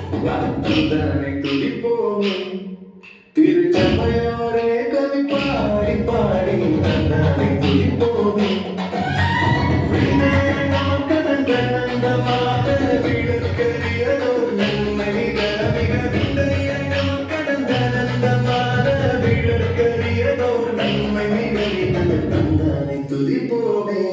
தன்னை துடிப்போமே திருச்சபையோரே கவி பாடி பாடி தன்னை துடிப்போமே கடந்தமாக விடுக்கரியதோ நன்மை மிக மிக கடந்த நந்தமான விடுக்கரியதோ நன்மை மிக மிக தன்னை துதிப்போமே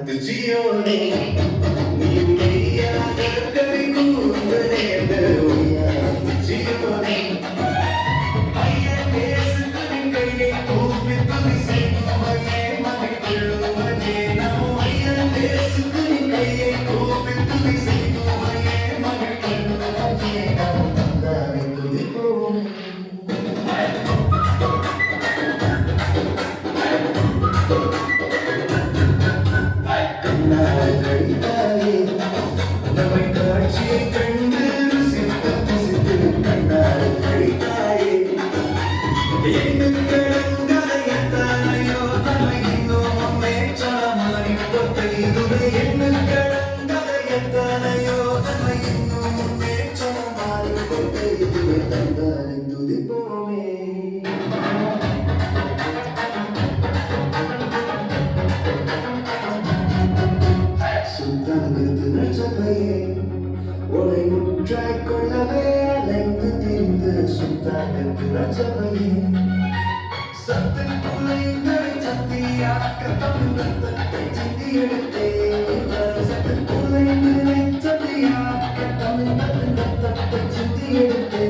துச்சியோனே நீ மெய்யாக கவி கூந்தலே துச்சியோனே ஐயன் இயேசுவின் கையை கூப்பி துதி செய்வோமே மகிழ்வுள்ளவனே நமோ ஐயன் இயேசுவின் கையை கூப்பி துதி செய்வோமே மகிழ்வுள்ளவனே நமோ தந்தானை துதிப்போமே நம்மை காட்சியை கண்டு ருசித்து புசித்து கண்ணால் கழித்தாயே எண்ணுக்கடங்கதையத்தானையோ நம்மை இன்னும் அம்மேற்றாமாறி பொத்தையுது எண்ணுக்கடங்கதையத்தானையோ நம்மை இன்னும் அம்மேற்றாமாறி பொத்தையுது தந்தானை துதிப்போமே உன்னை முற்றாய் கொள்ளவே அலைந்து திரிந்து சுத்தாங்கத்து ரஜபையே சத்தின் புலைந்தரை சத்தியாக்க தமிழத்தை சிந்தி எடுத்தே சத்தின் புலைந்தரை சத்தியாக்க தமிழத்தை சிந்தி எடுத்தே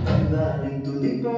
தந்தானை துதிப்போ